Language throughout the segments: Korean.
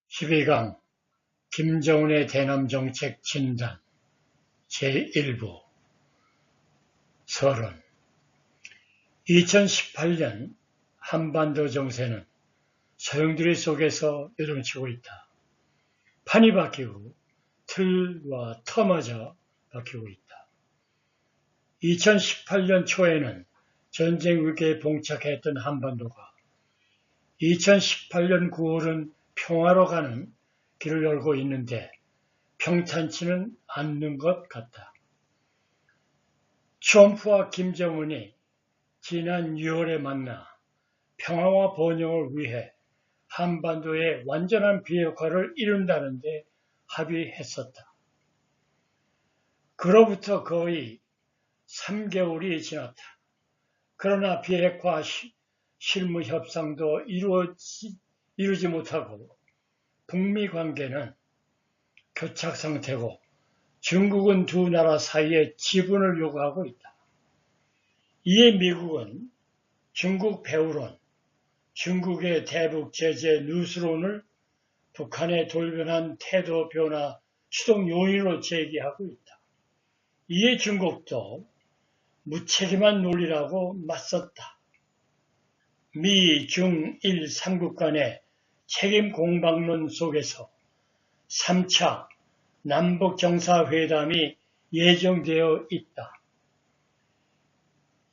12강 김정은의 대남정책 진단 제1부 서론 2018년 한반도 정세는 소용돌이 속에서 요동치고 있다. 판이 바뀌고 틀과 터마저 바뀌고 있다. 2018년 초에는 전쟁 위기에 봉착했던 한반도가 2018년 9월은 평화로 가는 길을 열고 있는데 평탄치는 않는 것 같다. 트럼프와 김정은이 지난 6월에 만나 평화와 번영을 위해 한반도의 완전한 비핵화를 이룬다는데 합의했었다. 그로부터 거의 3개월이 지났다. 그러나 비핵화 실무 협상도 이루지 못하고 북미 관계는 교착 상태고 중국은 두 나라 사이에 지분을 요구하고 있다. 이에 미국은 중국 배후론, 중국의 대북 제재 누스론을 북한의 돌변한 태도 변화 추동 요인으로 제기하고 있다. 이에 중국도 무책임한 논리라고 맞섰다. 미, 중, 일, 3국 간의 책임 공방론 속에서 3차 남북정상회담이 예정되어 있다.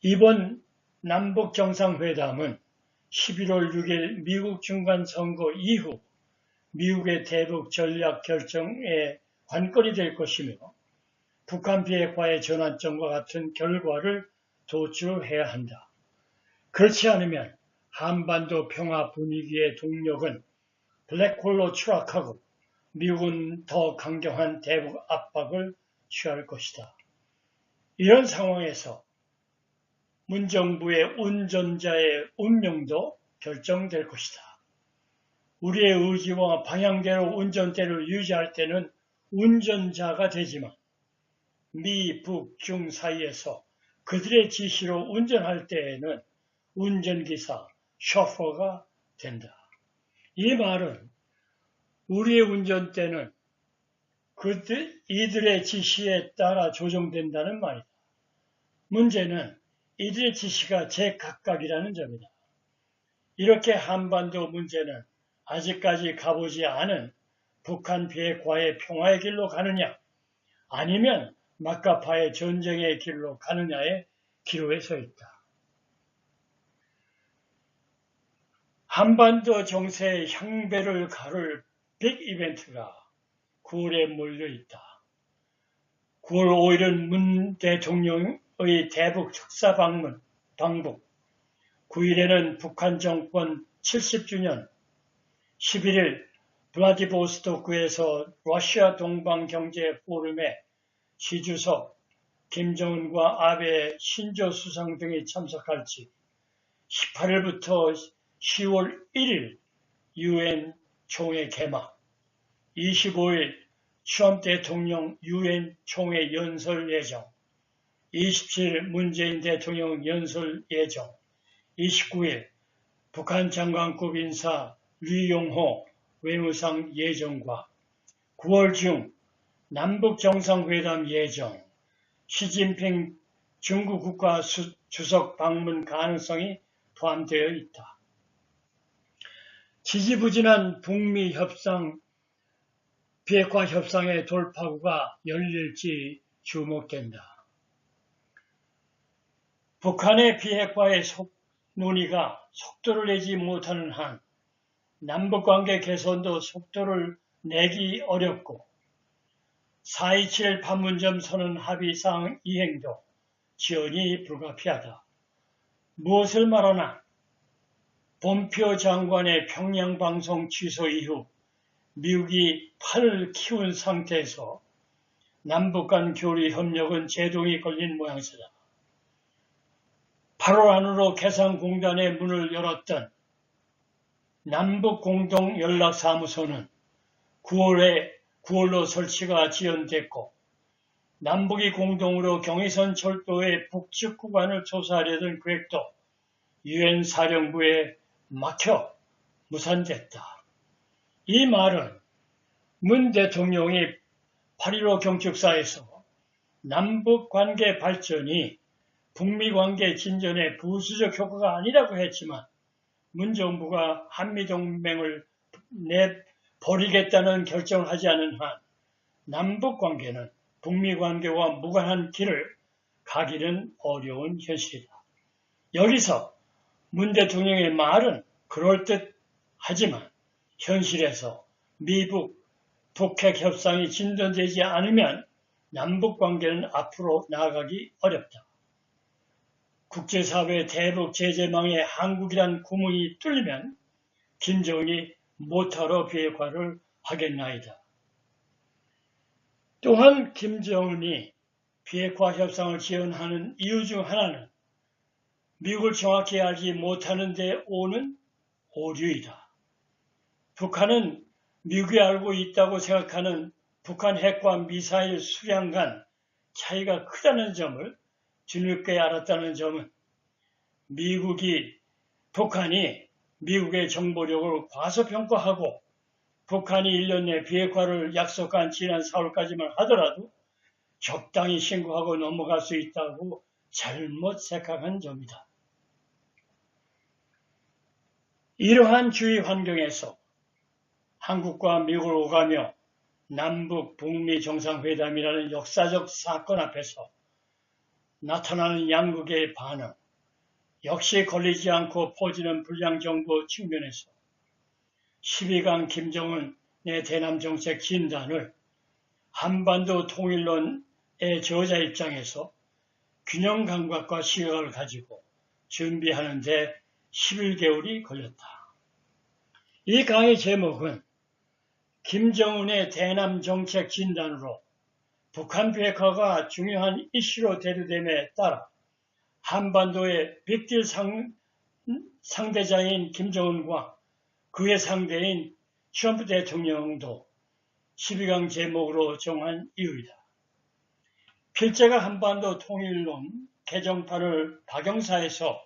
이번 남북정상회담은 11월 6일 미국 중간선거 이후 미국의 대북 전략 결정에 관건이 될 것이며 북한 비핵화의 전환점과 같은 결과를 도출해야 한다. 그렇지 않으면 한반도 평화 분위기의 동력은 블랙홀로 추락하고 미국은 더 강경한 대북 압박을 취할 것이다. 이런 상황에서 문정부의 운전자의 운명도 결정될 것이다. 우리의 의지와 방향대로 운전대를 유지할 때는 운전자가 되지만 미, 북, 중 사이에서 그들의 지시로 운전할 때에는 운전기사, 쇼퍼가 된다. 이 말은 우리의 운전대는 이들의 지시에 따라 조정된다는 말이다. 문제는 이들의 지시가 제각각이라는 점이다. 이렇게 한반도 문제는 아직까지 가보지 않은 북한 비핵화의 평화의 길로 가느냐 아니면 막가파의 전쟁의 길로 가느냐의 기로에 서 있다. 한반도 정세의 향배를 가를 빅 이벤트가 9월에 몰려있다. 9월 5일은 문 대통령의 대북 특사 방북, 9일에는 북한 정권 70주년, 11일 블라디보스토크에서 러시아 동방경제 포럼에 시 주석, 김정은과 아베 신조 수상 등이 참석할지, 18일부터 10월 1일 UN 총회 개막, 25일 트럼프 대통령 UN 총회 연설 예정, 27일 문재인 대통령 연설 예정, 29일 북한 장관급 인사 류용호 외무상 예정과 9월 중 남북정상회담 예정, 시진핑 중국 국가 주석 방문 가능성이 포함되어 있다. 지지부진한 북미 협상, 비핵화 협상의 돌파구가 열릴지 주목된다. 북한의 비핵화의 논의가 속도를 내지 못하는 한 남북관계 개선도 속도를 내기 어렵고 4.27 판문점 선언 합의사항 이행도 지연이 불가피하다. 무엇을 말하나 본표 장관의 평양 방송 취소 이후 미국이 팔을 키운 상태에서 남북 간 교류 협력은 제동이 걸린 모양새다. 8월 안으로 개성공단의 문을 열었던 남북공동연락사무소는 9월로 설치가 지연됐고 남북이 공동으로 경의선 철도의 북측 구간을 조사하려던 계획도 UN 사령부에 막혀 무산됐다. 이 말은 문 대통령이 8.15 경축사에서 남북관계 발전이 북미관계 진전에 부수적 효과가 아니라고 했지만 문 정부가 한미동맹을 내버리겠다는 결정을 하지 않은 한 남북관계는 북미관계와 무관한 길을 가기는 어려운 현실이다. 여기서 문 대통령의 말은 그럴듯하지만 현실에서 미북 북핵 협상이 진전되지 않으면 남북관계는 앞으로 나아가기 어렵다. 국제사회 대북 제재망에 한국이란 구멍이 뚫리면 김정은이 못하러 비핵화를 하겠나이다. 또한 김정은이 비핵화 협상을 지원하는 이유 중 하나는 미국을 정확히 알지 못하는 데 오는 오류이다. 북한은 미국이 알고 있다고 생각하는 북한 핵과 미사일 수량 간 차이가 크다는 점을 뒤늦게 알았다는 점은 북한이 미국의 정보력을 과소평가하고 북한이 1년 내 비핵화를 약속한 지난 4월까지만 하더라도 적당히 신고하고 넘어갈 수 있다고 잘못 생각한 점이다. 이러한 주의 환경에서 한국과 미국을 오가며 남북 북미 정상회담이라는 역사적 사건 앞에서 나타나는 양국의 반응, 역시 걸리지 않고 퍼지는 불량정보 측면에서 12강 김정은의 대남정책 진단을 한반도 통일론의 저자 입장에서 균형 감각과 시각을 가지고 준비하는 데 11개월이 걸렸다. 이 강의 제목은 김정은의 대남정책 진단으로 북한 비핵화가 중요한 이슈로 대두됨에 따라 한반도의 빅딜 상대자인 김정은과 그의 상대인 트럼프 대통령도 12강 제목으로 정한 이유이다. 필자가 한반도 통일론 개정판을 박영사에서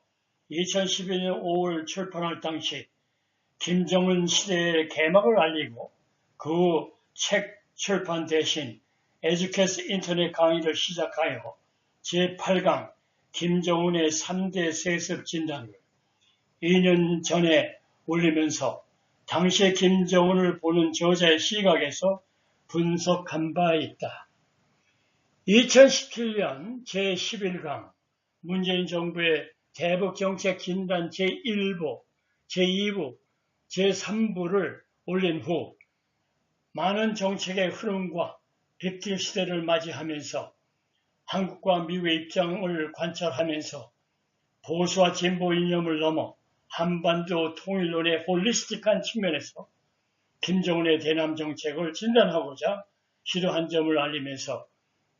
2012년 5월 출판할 당시 김정은 시대의 개막을 알리고 그 책 출판 대신 에듀캐스 인터넷 강의를 시작하여 제8강 김정은의 3대 세습 진단을 2년 전에 올리면서 당시의 김정은을 보는 저자의 시각에서 분석한 바 있다. 2017년 제11강 문재인 정부의 대북정책 진단 제1부, 제2부, 제3부를 올린 후 많은 정책의 흐름과 빅딜 시대를 맞이하면서 한국과 미국의 입장을 관찰하면서 보수와 진보 이념을 넘어 한반도 통일론의 홀리스틱한 측면에서 김정은의 대남 정책을 진단하고자 시도한 점을 알리면서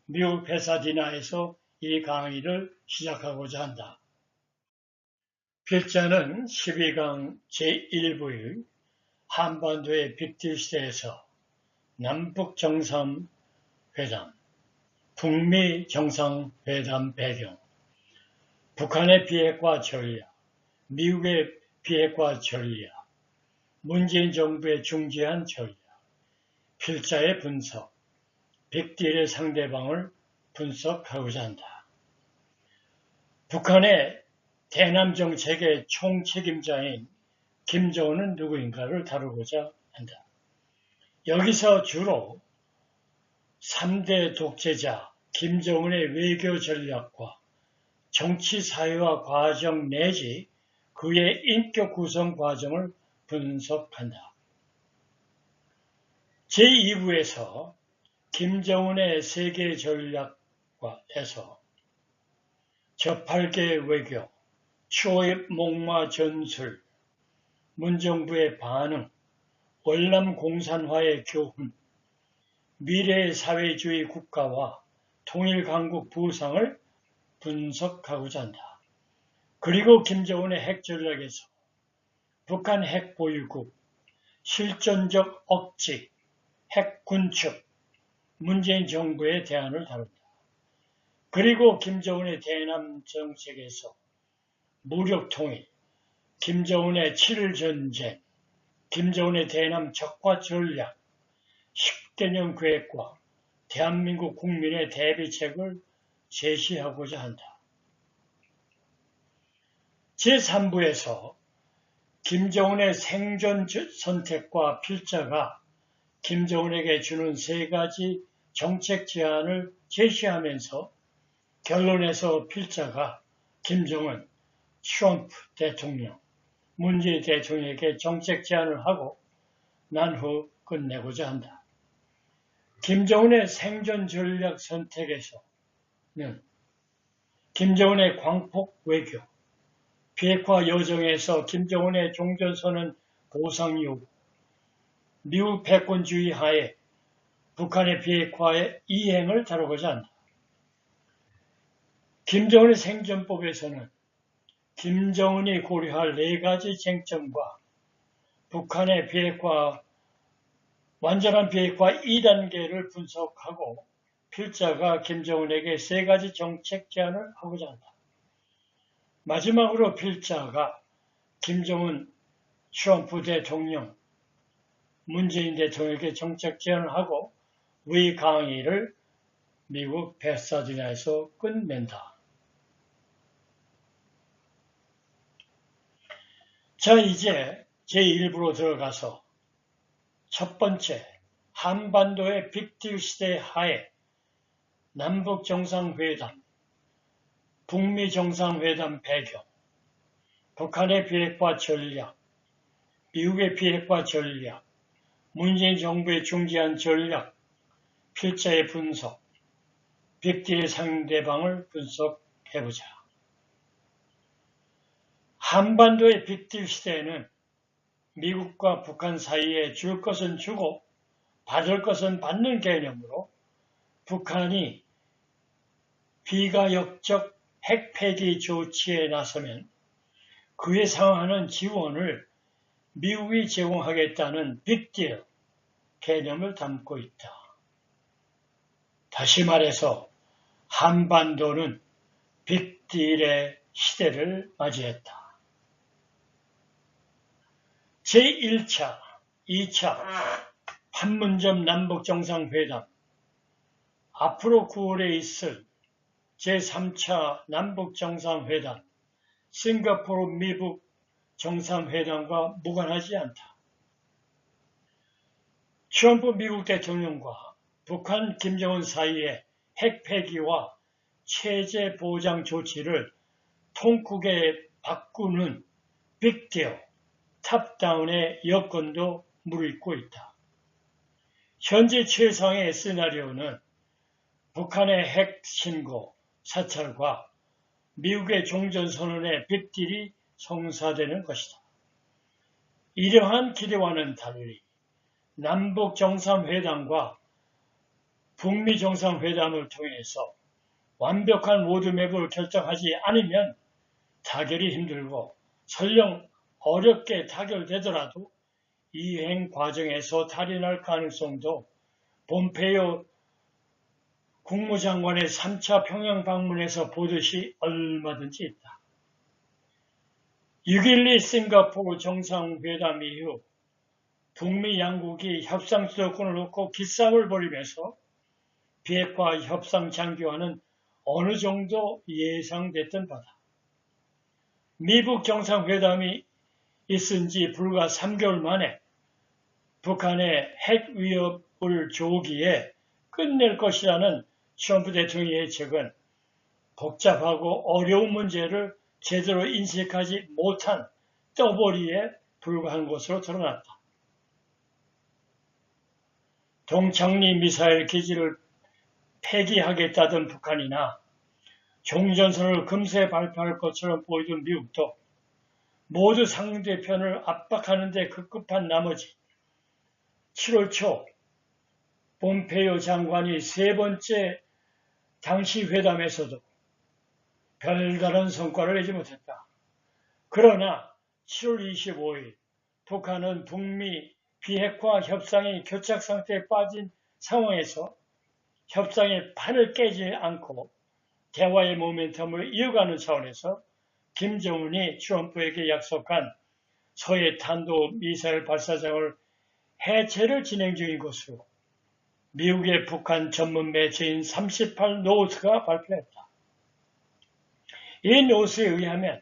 미국 페사디나에서 이 강의를 시작하고자 한다. 필자는 12강 제1부의 한반도의 빅딜 시대에서 남북 정상회담, 북미 정상회담 배경, 북한의 비핵화 전략, 미국의 비핵화 전략, 문재인 정부의 중재한 전략, 필자의 분석, 빅딜의 상대방을 분석하고자 한다. 북한의 대남 정책의 총책임자인 김정은은 누구인가를 다루고자 한다. 여기서 주로 3대 독재자 김정은의 외교 전략과 정치 사회화 과정 내지 그의 인격 구성 과정을 분석한다. 제2부에서 김정은의 세계 전략과에서 저8개 외교, 초입 목마 전술, 문정부의 반응, 월남 공산화의 교훈, 미래의 사회주의 국가와 통일강국 부상을 분석하고자 한다. 그리고 김정은의 핵 전략에서 북한 핵 보유국, 실전적 억지, 핵 군축, 문재인 정부의 대안을 다룬다. 그리고 김정은의 대남 정책에서 무력 통일, 김정은의 7일 전쟁, 김정은의 대남 적화 전략, 10개년 계획과 대한민국 국민의 대비책을 제시하고자 한다. 제3부에서 김정은의 생존 선택과 필자가 김정은에게 주는 3가지 정책 제안을 제시하면서 결론에서 필자가 김정은, 트럼프 대통령, 문재인 대통령에게 정책 제안을 하고 난 후 끝내고자 한다. 김정은의 생존 전략 선택에서는 김정은의 광폭 외교, 비핵화 여정에서 김정은의 종전선언 보상 요구, 미국 패권주의 하에 북한의 비핵화의 이행을 다루고자 한다. 김정은의 생존법에서는 김정은이 고려할 4가지 쟁점과 북한의 비핵화, 완전한 비핵화 2단계를 분석하고 필자가 김정은에게 3가지 정책 제안을 하고자 한다. 마지막으로 필자가 김정은, 트럼프 대통령, 문재인 대통령에게 정책 제안을 하고 위 강의를 미국 패사디나에서 끝낸다. 자, 이제 제1부로 들어가서 첫 번째, 한반도의 빅딜 시대 하에 남북 정상회담, 북미 정상회담 배경, 북한의 비핵화 전략, 미국의 비핵화 전략, 문재인 정부의 중재안 전략, 필자의 분석, 빅딜의 상대방을 분석해보자. 한반도의 빅딜 시대에는 미국과 북한 사이에 줄 것은 주고 받을 것은 받는 개념으로 북한이 비가역적 핵폐기 조치에 나서면 그에 상응하는 지원을 미국이 제공하겠다는 빅딜 개념을 담고 있다. 다시 말해서 한반도는 빅딜의 시대를 맞이했다. 제1차, 2차 판문점 남북정상회담, 앞으로 9월에 있을 제3차 남북정상회담, 싱가포르 미북 정상회담과 무관하지 않다. 트럼프 미국 대통령과 북한 김정은 사이의 핵폐기와 체제 보장 조치를 통크게 바꾸는 빅딜, 탑다운의 여건도 무르익고 있다. 현재 최상의 시나리오는 북한의 핵 신고, 사찰과 미국의 종전선언의 빅딜이 성사되는 것이다. 이러한 기대와는 달리 남북 정상회담과 북미 정상회담을 통해서 완벽한 로드맵을 결정하지 않으면 타결이 힘들고 설령 어렵게 타결되더라도 이행 과정에서 탈이 날 가능성도 폼페이오 국무장관의 3차 평양 방문에서 보듯이 얼마든지 있다. 6.12 싱가포르 정상회담 이후 북미 양국이 협상 주도권을 놓고 기싸움을 벌이면서 비핵화 협상 장기화는 어느 정도 예상됐던 바다. 미북 정상회담이 있은 지 불과 3개월 만에 북한의 핵 위협을 조기에 끝낼 것이라는 트럼프 대통령의 예측은 복잡하고 어려운 문제를 제대로 인식하지 못한 떠벌이에 불과한 것으로 드러났다. 동창리 미사일 기지를 폐기하겠다던 북한이나 종전선언을 금세 발표할 것처럼 보이던 미국도 모두 상대편을 압박하는 데 급급한 나머지 7월 초 폼페이오 장관이 3번째 당시 회담에서도 별다른 성과를 내지 못했다. 그러나 7월 25일 북한은 북미 비핵화 협상이 교착 상태에 빠진 상황에서 협상의 판을 깨지 않고 대화의 모멘텀을 이어가는 차원에서 김정은이 트럼프에게 약속한 소해 탄도미사일 발사장을 해체를 진행 중인 것으로 미국의 북한 전문 매체인 38노스가 발표했다. 이 노스에 의하면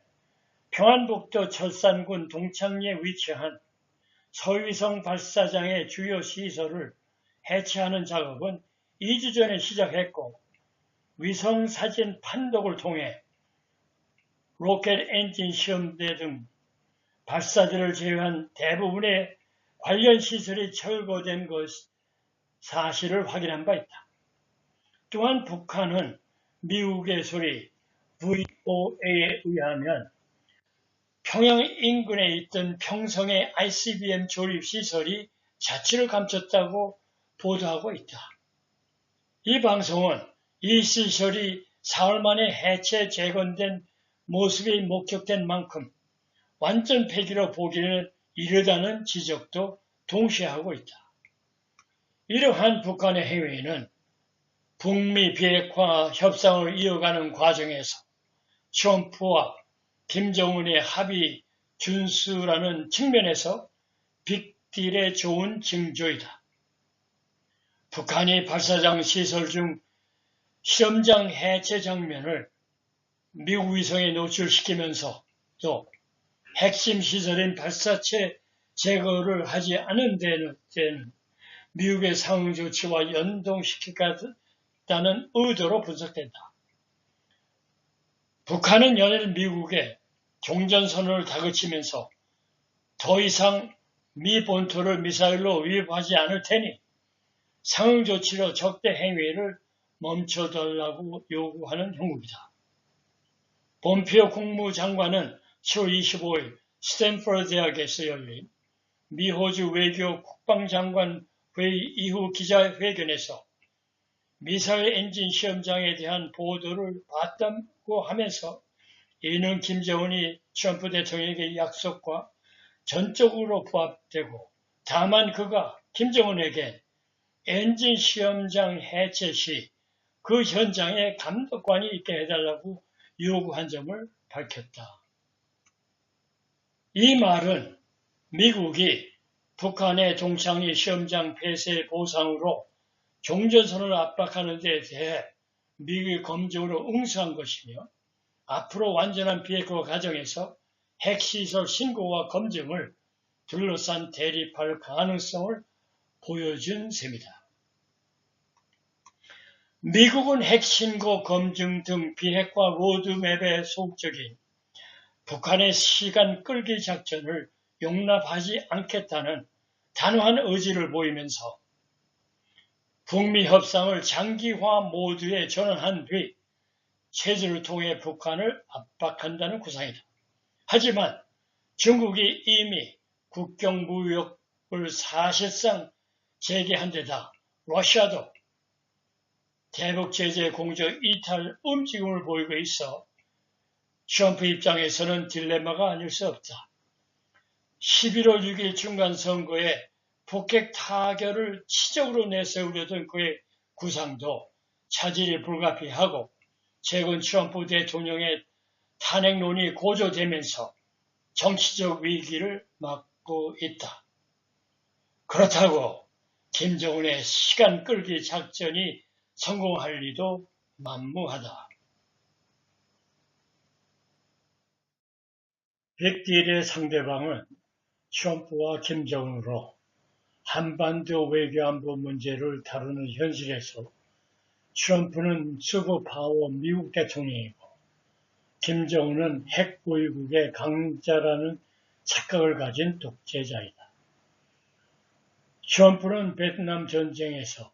평안북도 철산군 동창리에 위치한 서위성 발사장의 주요 시설을 해체하는 작업은 2주 전에 시작했고 위성사진 판독을 통해 로켓 엔진 시험대 등 발사대를 제외한 대부분의 관련 시설이 철거된 것 사실을 확인한 바 있다. 또한 북한은 미국의 소리 VOA에 의하면 평양 인근에 있던 평성의 ICBM 조립 시설이 자취를 감췄다고 보도하고 있다. 이 방송은 이 시설이 사흘 만에 해체 재건된 모습이 목격된 만큼 완전 폐기로 보기는 이르다는 지적도 동시에 하고 있다. 이러한 북한의 행위는 북미 비핵화 협상을 이어가는 과정에서 트럼프와 김정은의 합의 준수라는 측면에서 빅딜의 좋은 징조이다. 북한이 발사장 시설 중 실험장 해체 장면을 미국 위성에 노출시키면서 또 핵심 시설인 발사체 제거를 하지 않은 데는 미국의 상응 조치와 연동시키겠다는 의도로 분석된다. 북한은 연일 미국의 종전선언을 다그치면서 더 이상 미 본토를 미사일로 위협하지 않을 테니 상응 조치로 적대 행위를 멈춰달라고 요구하는 형국이다. 폼페이오 국무장관은 10월 25일 스탠퍼드 대학에서 열린 미호주 외교 국방장관 회의 이후 기자회견에서 미사일 엔진 시험장에 대한 보도를 봤다고 하면서 이는 김정은이 트럼프 대통령에게 약속과 전적으로 부합되고 다만 그가 김정은에게 엔진 시험장 해체 시 그 현장에 감독관이 있게 해달라고 요구한 점을 밝혔다. 이 말은 미국이 북한의 동창리 시험장 폐쇄 보상으로 종전선언을 압박하는 데 대해 미국의 검증으로 응수한 것이며 앞으로 완전한 비핵화 과정에서 핵시설 신고와 검증을 둘러싼 대립할 가능성을 보여준 셈이다. 미국은 핵신고 검증 등 비핵화 로드맵의 소극적인 북한의 시간 끌기 작전을 용납하지 않겠다는 단호한 의지를 보이면서 북미 협상을 장기화 모드에 전환한 뒤 체제를 통해 북한을 압박한다는 구상이다. 하지만 중국이 이미 국경무역을 사실상 재개한 데다 러시아도 대북 제재 공적 이탈 움직임을 보이고 있어 트럼프 입장에서는 딜레마가 아닐 수 없다. 11월 6일 중간선거에 북핵 타결을 치적으로 내세우려던 그의 구상도 차질이 불가피하고 최근 트럼프 대통령의 탄핵론이 고조되면서 정치적 위기를 맞고 있다. 그렇다고 김정은의 시간 끌기 작전이 성공할 리도 만무하다. 빅딜의 상대방은 트럼프와 김정은으로 한반도 외교안보 문제를 다루는 현실에서 트럼프는 슈퍼파워 미국 대통령이고 김정은은 핵보유국의 강자라는 착각을 가진 독재자이다. 트럼프는 베트남 전쟁에서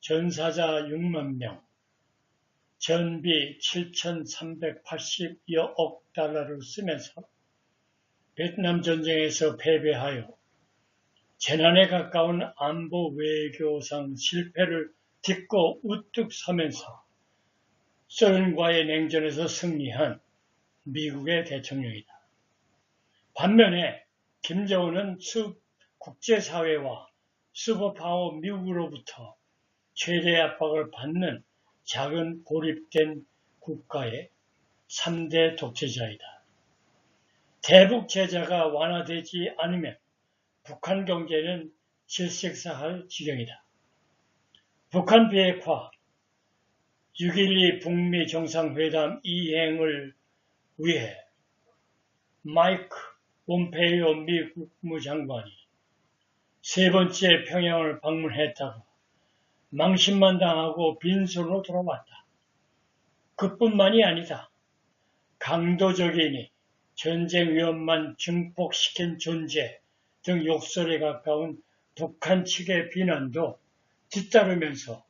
전사자 6만 명, 전비 7,380여 억 달러를 쓰면서 베트남 전쟁에서 패배하여 재난에 가까운 안보 외교상 실패를 딛고 우뚝 서면서 소련과의 냉전에서 승리한 미국의 대통령이다. 반면에 김정은은 국제사회와 슈퍼파워 미국으로부터 최대 압박을 받는 작은 고립된 국가의 3대 독재자이다. 대북 제재가 완화되지 않으면 북한 경제는 질색사할 지경이다. 북한 비핵화, 6.12 북미 정상회담 이행을 위해 마이크 폼페이오 미 국무장관이 세 번째 평양을 방문했다가 망신만 당하고 빈손으로 돌아왔다. 그뿐만이 아니다. 강도적이니 전쟁 위험만 증폭시킨 존재 등 욕설에 가까운 북한 측의 비난도 뒤따르면서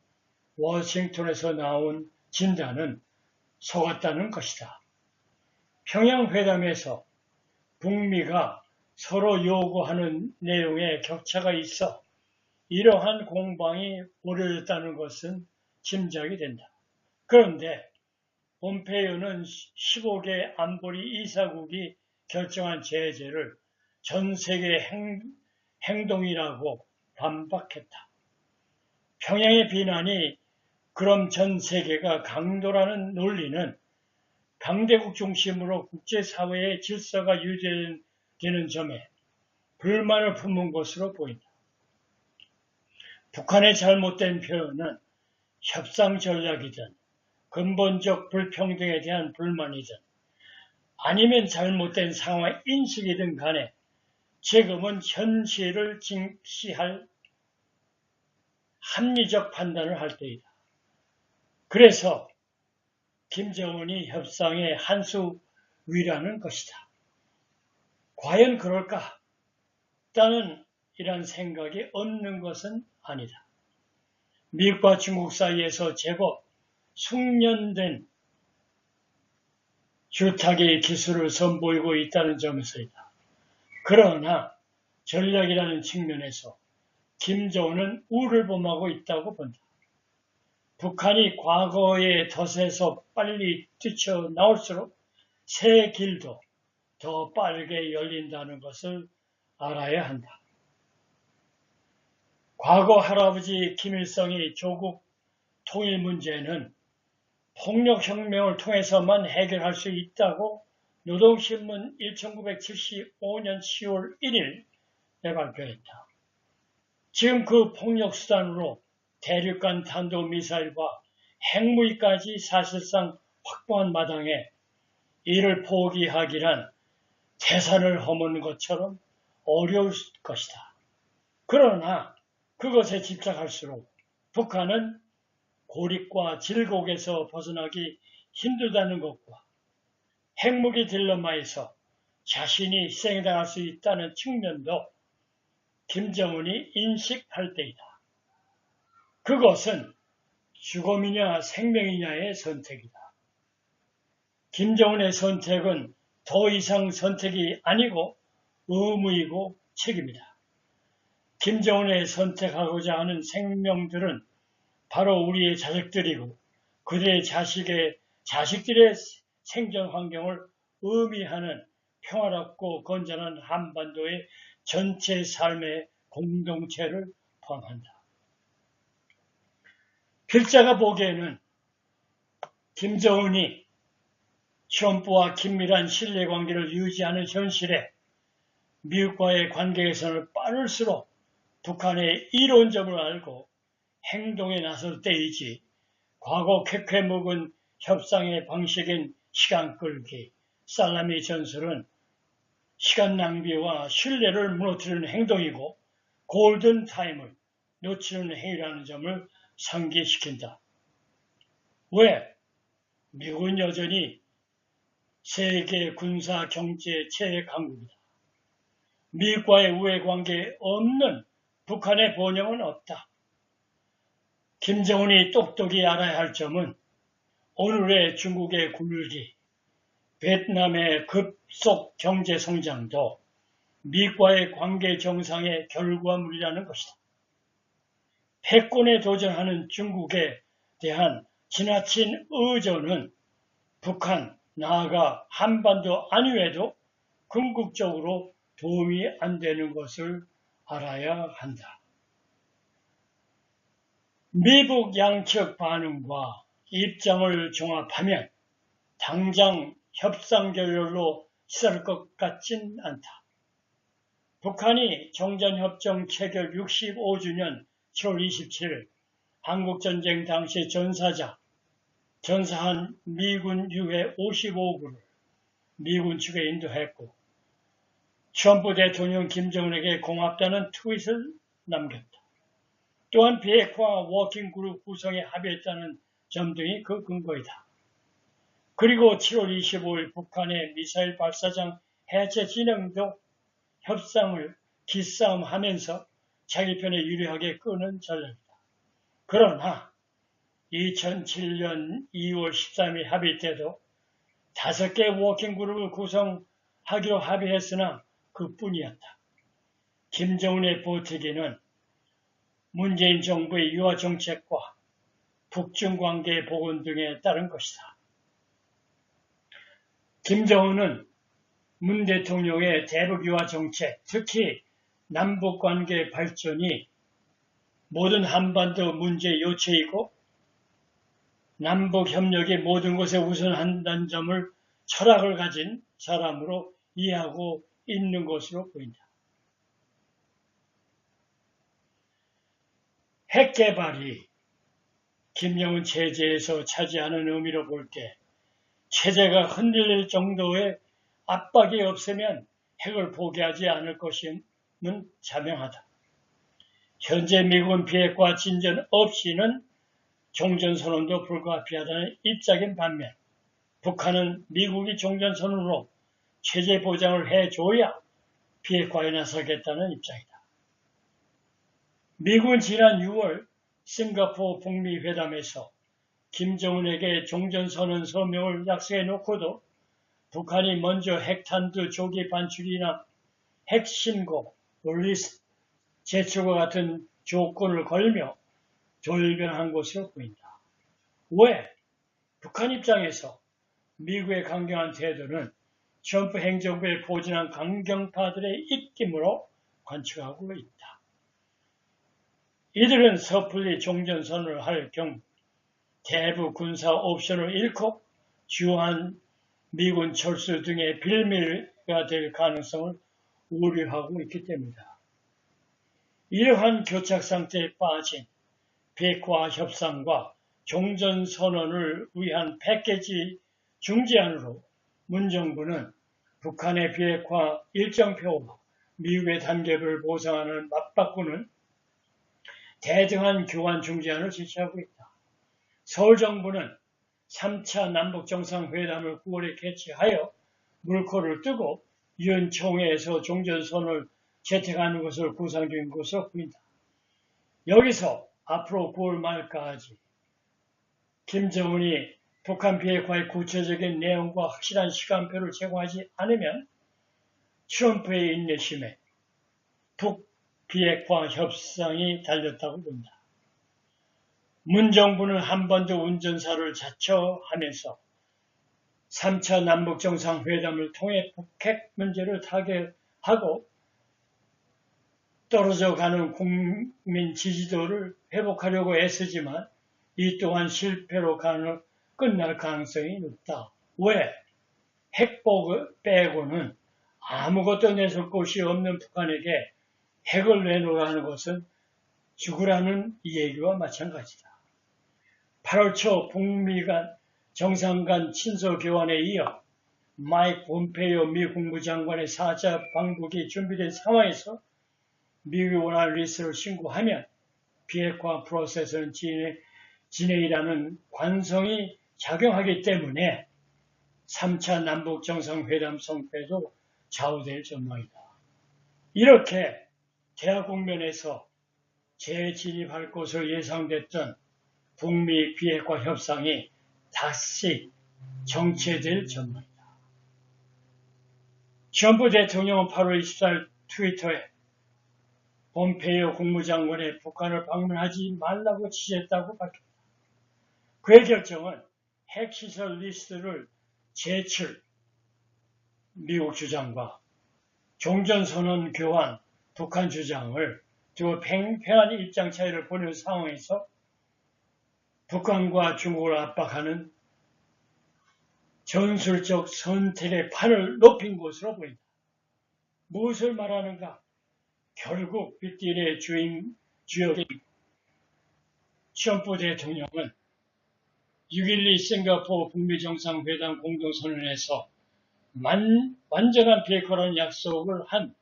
워싱턴에서 나온 진단은 속았다는 것이다. 평양회담에서 북미가 서로 요구하는 내용에 격차가 있어 이러한 공방이 벌어졌다는 것은 짐작이 된다. 그런데 폼페이오는 15개 안보리 이사국이 결정한 제재를 전 세계 행동이라고 반박했다. 평양의 비난이 그럼 전 세계가 강도라는 논리는 강대국 중심으로 국제사회의 질서가 유지되는 점에 불만을 품은 것으로 보인다. 북한의 잘못된 표현은 협상 전략이든 근본적 불평등에 대한 불만이든 아니면 잘못된 상황 인식이든 간에 지금은 현실을 직시할 합리적 판단을 할 때이다. 그래서 김정은이 협상의 한 수 위라는 것이다. 과연 그럴까? 따는 이런 생각이 없는 것은 아니다. 미국과 중국 사이에서 제법 숙련된 줄타기 기술을 선보이고 있다는 점에서이다. 그러나 전략이라는 측면에서 김정은은 우를 범하고 있다고 본다. 북한이 과거의 덫에서 빨리 뛰쳐나올수록 새 길도 더 빠르게 열린다는 것을 알아야 한다. 과거 할아버지 김일성이 조국 통일 문제는 폭력혁명을 통해서만 해결할 수 있다고 노동신문 1975년 10월 1일에 발표했다. 지금 그 폭력수단으로 대륙간 탄도미사일과 핵무기까지 사실상 확보한 마당에 이를 포기하기란 태산을 허무는 것처럼 어려울 것이다. 그러나 그것에 집착할수록 북한은 고립과 질곡에서 벗어나기 힘들다는 것과 핵무기 딜레마에서 자신이 희생당할 수 있다는 측면도 김정은이 인식할 때이다. 그것은 죽음이냐 생명이냐의 선택이다. 김정은의 선택은 더 이상 선택이 아니고 의무이고 책임이다. 김정은의 선택하고자 하는 생명들은 바로 우리의 자식들이고 그들의 자식들의 생존 환경을 의미하는 평화롭고 건전한 한반도의 전체 삶의 공동체를 포함한다. 필자가 보기에는 김정은이 트럼프와 긴밀한 신뢰관계를 유지하는 현실에 미국과의 관계 개선을 빠를수록 북한의 이론점을 알고 행동에 나설 때이지 과거 쾌쾌 묵은 협상의 방식인 시간 끌기, 살라미 전술은 시간 낭비와 신뢰를 무너뜨리는 행동이고 골든타임을 놓치는 행위라는 점을 상기시킨다. 왜? 미국은 여전히 세계 군사 경제 최강국이다. 미국과의 우애관계에 없는 북한의 번영은 없다. 김정은이 똑똑히 알아야 할 점은 오늘의 중국의 굴기, 베트남의 급속 경제 성장도 미국과의 관계 정상의 결과물이라는 것이다. 패권에 도전하는 중국에 대한 지나친 의존은 북한, 나아가 한반도 안위에도 궁극적으로 도움이 안 되는 것을 알아야 한다. 미북 양측 반응과 입장을 종합하면 당장 협상 결렬로 시사할 것 같진 않다. 북한이 정전협정 체결 65주년 7월 27일 한국전쟁 당시 전사한 미군 유해 55구를 미군 측에 인도했고 트럼프 대통령 김정은에게 고맙다는 트윗을 남겼다. 또한 비핵화 워킹그룹 구성에 합의했다는 점 등이 그 근거이다. 그리고 7월 25일 북한의 미사일 발사장 해체 진행도 협상을 기싸움하면서 자기 편에 유리하게 끄는 전략이다. 그러나 2007년 2월 13일 합의 때도 5개 워킹그룹을 구성하기로 합의했으나 그뿐이었다. 김정은의 보태기는 문재인 정부의 유화 정책과 북중 관계 복원 등에 따른 것이다. 김정은은 문 대통령의 대북 유화 정책, 특히 남북 관계 발전이 모든 한반도 문제 요체이고 남북 협력이 모든 것에 우선한다는 점을 철학을 가진 사람으로 이해하고 있는 것으로 보인다. 핵 개발이 김정은 체제에서 차지하는 의미로 볼 때 체제가 흔들릴 정도의 압박이 없으면 핵을 포기하지 않을 것임은 자명하다. 현재 미군 비핵화 진전 없이는 종전선언도 불가피하다는 입장인 반면 북한은 미국이 종전선언으로 체제 보장을 해줘야 비핵화에 나서겠다는 입장이다. 미국은 지난 6월 싱가포르 북미 회담에서 김정은에게 종전선언 서명을 약속해 놓고도 북한이 먼저 핵탄두 조기 반출이나 핵신고, 롤리스 제출과 같은 조건을 걸며 돌변한 것으로 보인다. 왜? 북한 입장에서 미국의 강경한 태도는 트럼프 행정부의 포진한 강경파들의 입김으로 관측하고 있다. 이들은 섣불리 종전선언을 할 경우 대북 군사 옵션을 잃고 주요한 미군 철수 등의 빌미가 될 가능성을 우려하고 있기 때문이다. 이러한 교착 상태에 빠진 비핵화 협상과 종전선언을 위한 패키지 중재안으로 문정부는 북한의 비핵화 일정표와 미국의 단계를 보상하는 맞바꾸는 대등한 교환 중재안을 제시하고 있다. 서울정부는 3차 남북정상회담을 9월에 개최하여 물꼬를 뜨고 유엔 총회에서 종전선언을 채택하는 것을 구상 중인 것으로 보인다. 여기서 앞으로 9월 말까지 김정은이 북한 비핵화의 구체적인 내용과 확실한 시간표를 제공하지 않으면 트럼프의 인내심에 북비핵화 협상이 달렸다고 본다. 문정부는 한반도 운전사를 자처하면서 3차 남북정상회담을 통해 북핵 문제를 타결하고 떨어져가는 국민 지지도를 회복하려고 애쓰지만 이 또한 실패로 끝날 가능성이 높다. 왜? 핵 빼고는 아무것도 내줄 곳이 없는 북한에게 핵을 내놓으라는 것은 죽으라는 얘기와 마찬가지다. 8월 초 북미 간 정상 간 친서 교환에 이어 마이크 폼페이오 미 국무장관의 4차 방북이 준비된 상황에서 미국이 원하는 리스트를 신고하면 비핵화 프로세스는 진행이라는 관성이 작용하기 때문에 3차 남북 정상회담 성패도 좌우될 전망이다. 이렇게 대화 국면에서 재진입할 것으로 예상됐던 북미 비핵화 협상이 다시 정체될 전망이다. 트럼프 대통령은 8월 24일 트위터에 폼페이오 국무장관의 북한을 방문하지 말라고 지시했다고 밝혔다. 그의 결정은 핵시설 리스트를 제출, 미국 주장과 종전선언 교환, 북한 주장을 두고 팽팽한 입장 차이를 보이는 상황에서 북한과 중국을 압박하는 전술적 선택의 판을 높인 것으로 보인다. 무엇을 말하는가? 결국 빅딜의 주역인 트럼프 대통령은 6.12 싱가포르 북미 정상회담 공동선언에서 완전한 비핵화라는 약속을 한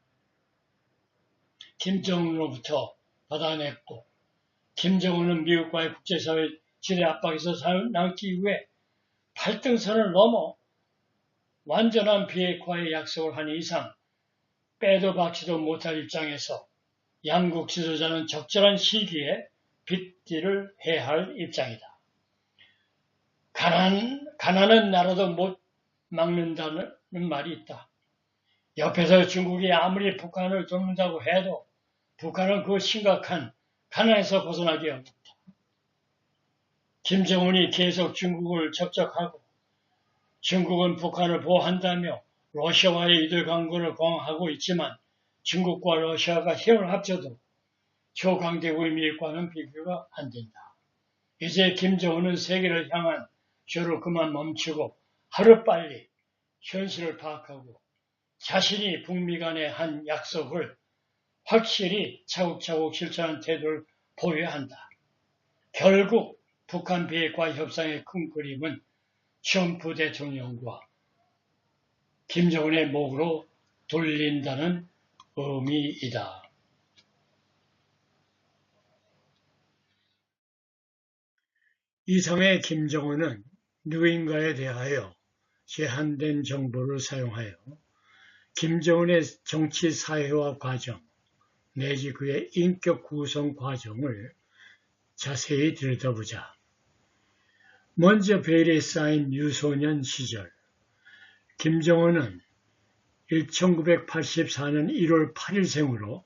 김정은으로부터 받아냈고, 김정은은 미국과의 국제사회 지대 압박에서 남기 위해 8등선을 넘어 완전한 비핵화의 약속을 한 이상 빼도 박지도 못할 입장에서 양국 지도자는 적절한 시기에 빅딜을 해야 할 입장이다. 가난한 나라도 못 막는다는 말이 있다. 옆에서 중국이 아무리 북한을 돕는다고 해도 북한은 그 심각한 가난에서 벗어나기 어렵다. 김정은이 계속 중국을 접촉하고 중국은 북한을 보호한다며 러시아와의 이들 관계를 공하고 있지만 중국과 러시아가 힘을 합쳐도 초강대국의 미국과는 비교가 안 된다. 이제 김정은은 세계를 향한 쇼를 그만 멈추고 하루빨리 현실을 파악하고 자신이 북미 간에 한 약속을 확실히 차곡차곡 실천한 태도를 보여야 한다. 결국 북한 비핵화 협상의 큰 그림은 트럼프 대통령과 김정은의 목으로 돌린다는 의미이다. 이상의 김정은은 누군가에 대하여 제한된 정보를 사용하여 김정은의 정치 사회화 과정 내지 그의 인격 구성 과정을 자세히 들여다보자. 먼저 베일에 쌓인 유소년 시절, 김정은은 1984년 1월 8일생으로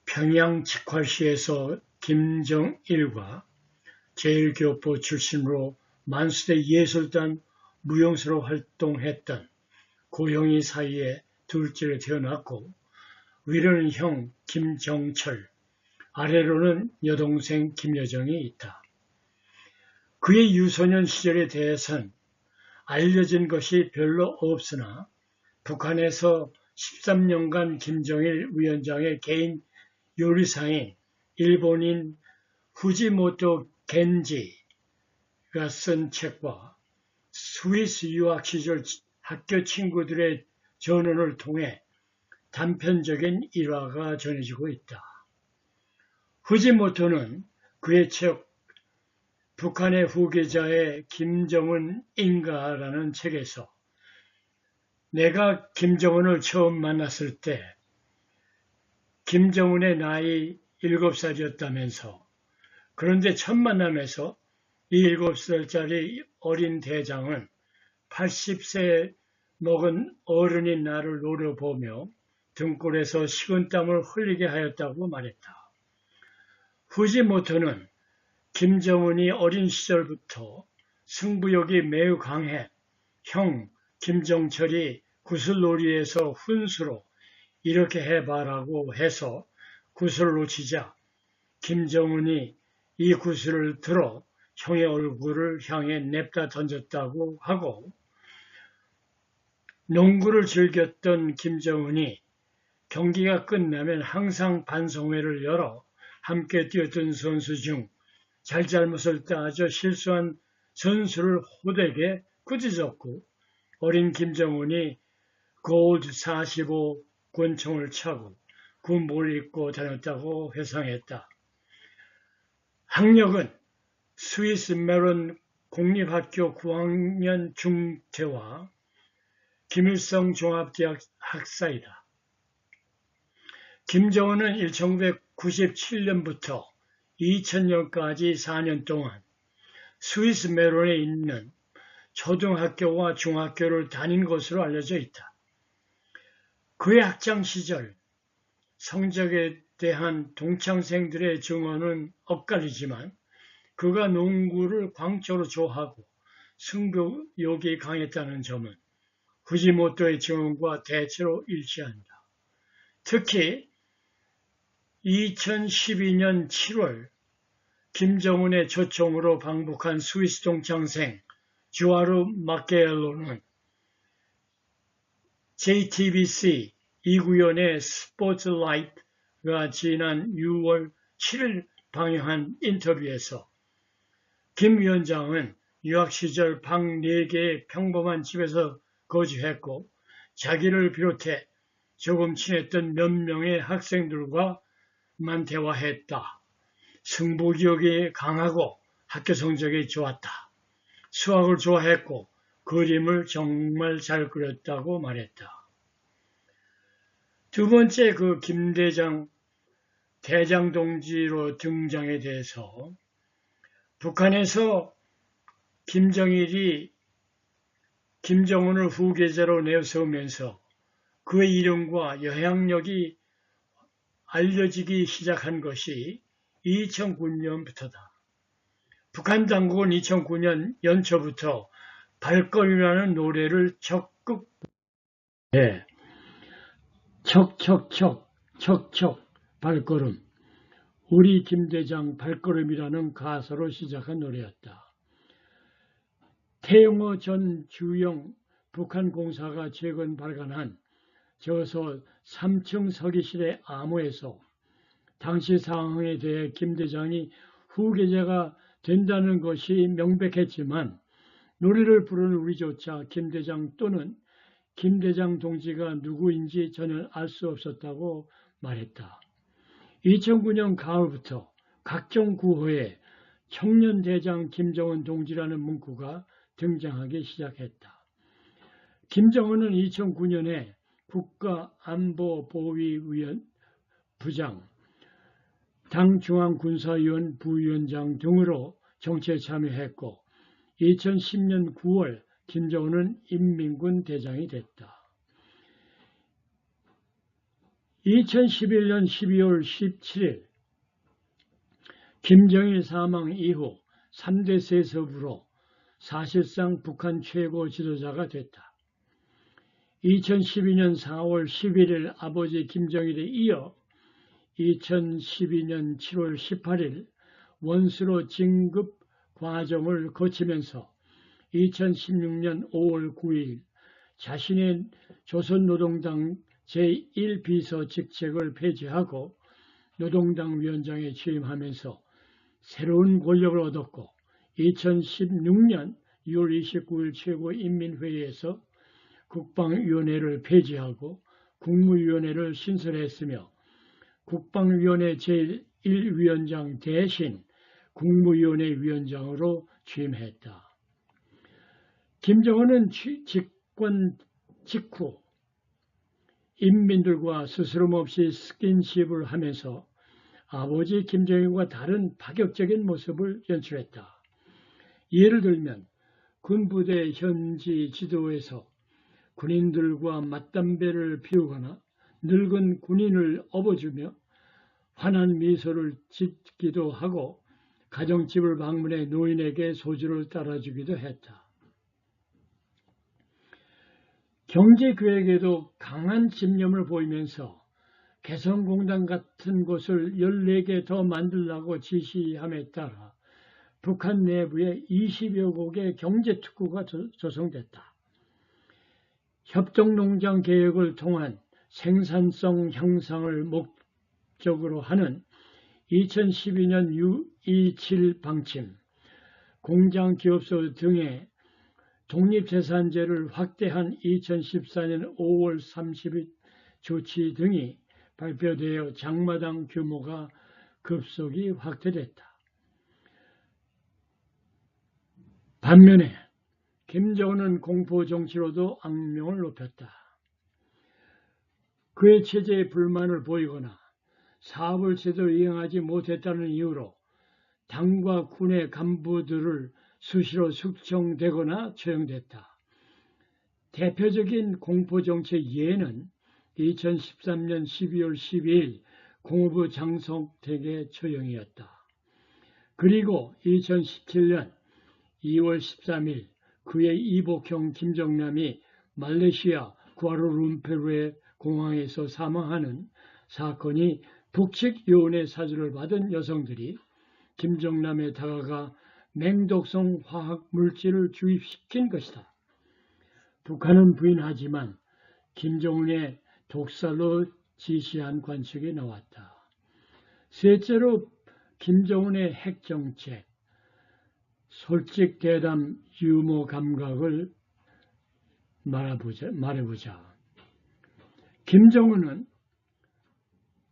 평양 직활시에서 김정일과 제1교포 출신으로 만수대 예술단 무용수로 활동했던 고영희 사이에 둘째로 태어났고 위로는 형 김정철, 아래로는 여동생 김여정이 있다. 그의 유소년 시절에 대해서는 알려진 것이 별로 없으나 북한에서 13년간 김정일 위원장의 개인 요리사인 일본인 후지모토 겐지가 쓴 책과 스위스 유학 시절 학교 친구들의 전언을 통해 단편적인 일화가 전해지고 있다. 후지모토는 그의 책 북한의 후계자의 김정은인가라는 책에서 내가 김정은을 처음 만났을 때 김정은의 나이 7살이었다면서 그런데 첫 만남에서 이 7살짜리 어린 대장은 80세 먹은 어른인 나를 노려보며 등골에서 식은땀을 흘리게 하였다고 말했다. 후지모토는 김정은이 어린 시절부터 승부욕이 매우 강해 형 김정철이 구슬놀이에서 훈수로 이렇게 해봐라고 해서 구슬을 놓치자 김정은이 이 구슬을 들어 형의 얼굴을 향해 냅다 던졌다고 하고 농구를 즐겼던 김정은이 경기가 끝나면 항상 반성회를 열어 함께 뛰었던 선수 중 잘잘못을 따져 실수한 선수를 호되게 꾸짖었고 어린 김정은이 골드 45 권총을 차고 군복을 입고 다녔다고 회상했다. 학력은 스위스 메론 공립학교 9학년 중퇴와 김일성 종합대학 학사이다. 김정은은 1997년부터 2000년까지 4년 동안 스위스 메론에 있는 초등학교와 중학교를 다닌 것으로 알려져 있다. 그의 학창 시절 성적에 대한 동창생들의 증언은 엇갈리지만 그가 농구를 광적으로 좋아하고 승부욕이 강했다는 점은 후지모토의 증언과 대체로 일치한다. 특히 2012년 7월 김정은의 초청으로 방북한 스위스 동창생 주아르 마케엘로는 JTBC 이구연의 스포트라이트가 지난 6월 7일 방영한 인터뷰에서 김 위원장은 유학 시절 방 4개의 평범한 집에서 거주했고 자기를 비롯해 조금 친했던 몇 명의 학생들과만 대화했다. 승부욕이 강하고 학교 성적이 좋았다. 수학을 좋아했고 그림을 정말 잘 그렸다고 말했다. 두 번째 김대장 대장동지로 등장에 대해서 북한에서 김정일이 김정은을 후계자로 내세우면서 그의 이름과 영향력이 알려지기 시작한 것이 2009년부터다. 북한 당국은 2009년 연초부터 발걸음이라는 노래를 적극 척척척 발걸음 우리 김대장 발걸음이라는 가사로 시작한 노래였다. 태영호 전 주영 북한 공사가 최근 발간한 저서 3층 서기실의 암호에서 당시 상황에 대해 김대장이 후계자가 된다는 것이 명백했지만 노래를 부르는 우리조차 김대장 또는 김대장 동지가 누구인지 전혀 알 수 없었다고 말했다. 2009년 가을부터 각종 구호에 청년대장 김정은 동지라는 문구가 등장하기 시작했다. 김정은은 2009년에 국가안보보위위원 부장, 당 중앙군사위원 부위원장 등으로 정치에 참여했고 2010년 9월 김정은은 인민군 대장이 됐다. 2011년 12월 17일 김정일 사망 이후 3대 세습으로 사실상 북한 최고 지도자가 됐다. 2012년 4월 11일 아버지 김정일에 이어 2012년 7월 18일 원수로 진급 과정을 거치면서 2016년 5월 9일 자신의 조선노동당 제1비서 직책을 폐지하고 노동당 위원장에 취임하면서 새로운 권력을 얻었고 2016년 6월 29일 최고인민회의에서 국방위원회를 폐지하고 국무위원회를 신설했으며 국방위원회 제1위원장 대신 국무위원회 위원장으로 취임했다. 김정은은 집권 직후 인민들과 스스럼없이 스킨십을 하면서 아버지 김정일과 다른 파격적인 모습을 연출했다. 예를 들면 군부대 현지 지도에서 군인들과 맞담배를 피우거나 늙은 군인을 업어주며 환한 미소를 짓기도 하고 가정집을 방문해 노인에게 소주를 따라주기도 했다. 경제계획에도 강한 집념을 보이면서 개성공단 같은 곳을 14개 더 만들라고 지시함에 따라 북한 내부에 20여 곡의 경제특구가 조성됐다. 협동농장 계획을 통한 생산성 향상을 목적으로 하는 2012년 6.27 방침, 공장기업소 등의 독립재산제를 확대한 2014년 5월 30일 조치 등이 발표되어 장마당 규모가 급속히 확대됐다. 반면에 김정은은 공포정치로도 악명을 높였다. 그의 체제에 불만을 보이거나 사업을 제대로 이행하지 못했다는 이유로 당과 군의 간부들을 수시로 숙청되거나 처형됐다. 대표적인 공포정치의 예는 2013년 12월 12일 공업부 장성택의 처형이었다. 그리고 2017년 2월 13일 그의 이복형 김정남이 말레이시아 쿠알라룸푸르의 공항에서 사망하는 사건이 북측 요원의 사주를 받은 여성들이 김정남에 다가가 맹독성 화학 물질을 주입시킨 것이다. 북한은 부인하지만 김정은의 독살로 지시한 관측이 나왔다. 셋째로 김정은의 핵정책, 솔직 대담 유머 감각을 말해보자. 김정은은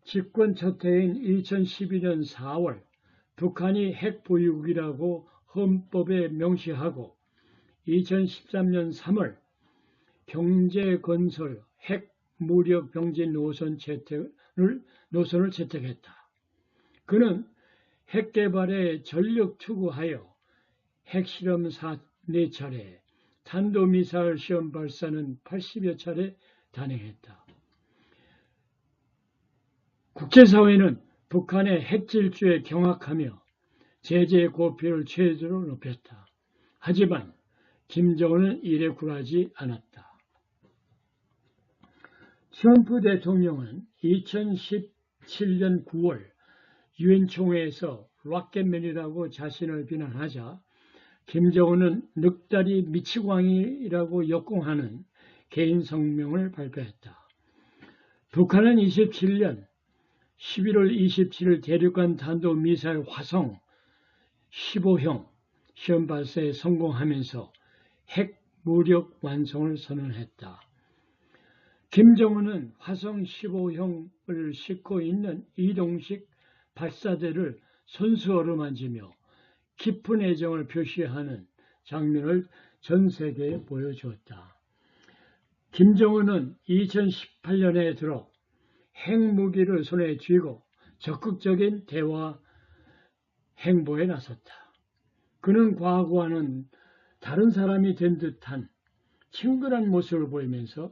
집권 첫 해인 2012년 4월 북한이 핵보유국이라고 헌법에 명시하고 2013년 3월 경제건설 핵무력병진 노선을 채택했다. 그는 핵개발에 전력 투구하여 핵실험 4차례, 탄도미사일 시험 발사는 80여 차례 단행했다. 국제사회는 북한의 핵질주에 경악하며 제재 고피를 최대로 높였다. 하지만 김정은은 이래 굴하지 않았다. 트럼프 대통령은 2017년 9월 유엔 총회에서 락켓맨이라고 자신을 비난하자 김정은은 늑다리 미치광이라고 역공하는 개인 성명을 발표했다. 북한은 27년 11월 27일 대륙간 탄도미사일 화성 15형 시험 발사에 성공하면서 핵 무력 완성을 선언했다. 김정은은 화성 15형을 싣고 있는 이동식 발사대를 손수 어루만지며 깊은 애정을 표시하는 장면을 전 세계에 보여주었다. 김정은은 2018년에 들어 핵무기를 손에 쥐고 적극적인 대화 행보에 나섰다. 그는 과거와는 다른 사람이 된 듯한 친근한 모습을 보이면서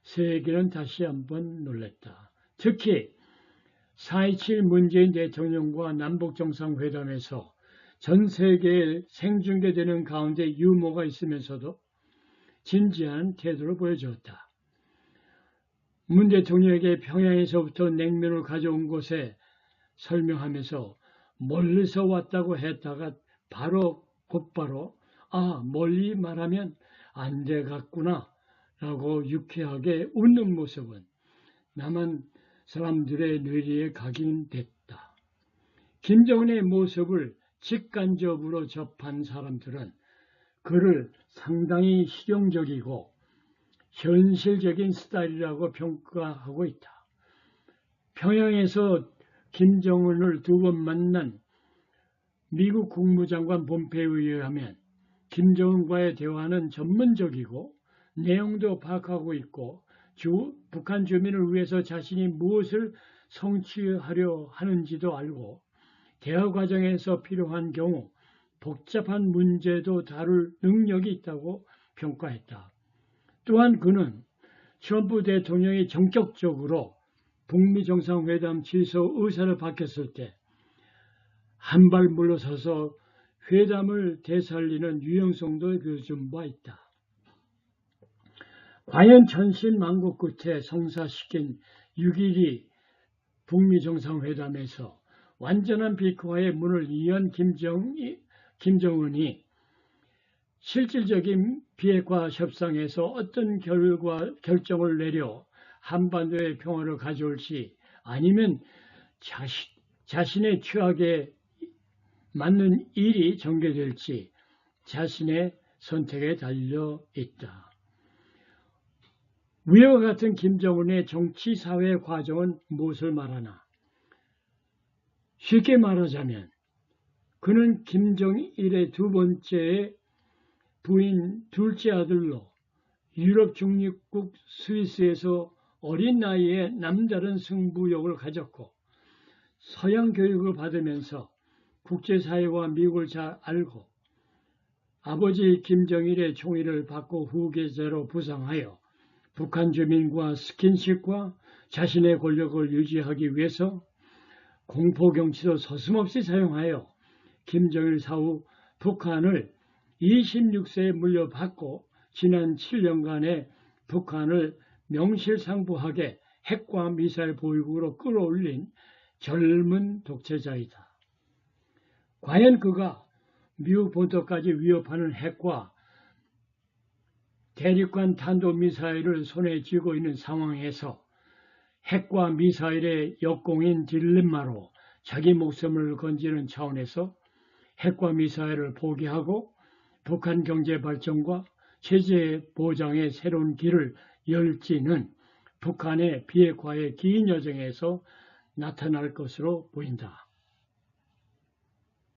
세계는 다시 한번 놀랐다. 특히 4.27 문재인 대통령과 남북정상회담에서 전 세계에 생중계되는 가운데 유머가 있으면서도 진지한 태도를 보여주었다. 문 대통령에게 평양에서부터 냉면을 가져온 곳에 설명하면서 멀리서 왔다고 했다가 곧바로 멀리 말하면 안 되겠구나 라고 유쾌하게 웃는 모습은 남한 사람들의 뇌리에 각인됐다. 김정은의 모습을 직간접으로 접한 사람들은 그를 상당히 실용적이고 현실적인 스타일이라고 평가하고 있다. 평양에서 김정은을 두 번 만난 미국 국무장관 폼페이오에 의하면 김정은과의 대화는 전문적이고 내용도 파악하고 있고 북한 주민을 위해서 자신이 무엇을 성취하려 하는지도 알고 대화 과정에서 필요한 경우 복잡한 문제도 다룰 능력이 있다고 평가했다. 또한 그는 트럼프 대통령이 전격적으로 북미 정상회담 취소 의사를 밝혔을 때 한 발 물러서서 회담을 되살리는 유연성도 보여준 바 있다. 과연 천신만고 끝에 성사시킨 6.12 북미 정상회담에서 완전한 비핵화의 문을 연 김정은이 실질적인 비핵화 협상에서 어떤 결정을 내려 한반도의 평화를 가져올지 아니면 자신의 취향에 맞는 일이 전개될지 자신의 선택에 달려 있다. 위와 같은 김정은의 정치사회 과정은 무엇을 말하나? 쉽게 말하자면 그는 김정일의 두 번째 부인 둘째 아들로 유럽 중립국 스위스에서 어린 나이에 남다른 승부욕을 가졌고 서양 교육을 받으면서 국제사회와 미국을 잘 알고 아버지 김정일의 총의를 받고 후계자로 부상하여 북한 주민과 스킨십과 자신의 권력을 유지하기 위해서 공포경치도 서슴없이 사용하여 김정일 사후 북한을 26세에 물려받고 지난 7년간의 북한을 명실상부하게 핵과 미사일 보유국으로 끌어올린 젊은 독재자이다. 과연 그가 미국 본토까지 위협하는 핵과 대륙간 탄도미사일을 손에 쥐고 있는 상황에서 핵과 미사일의 역공인 딜레마로 자기 목숨을 건지는 차원에서 핵과 미사일을 포기하고 북한 경제 발전과 체제 보장의 새로운 길을 열지는 북한의 비핵화의 긴 여정에서 나타날 것으로 보인다.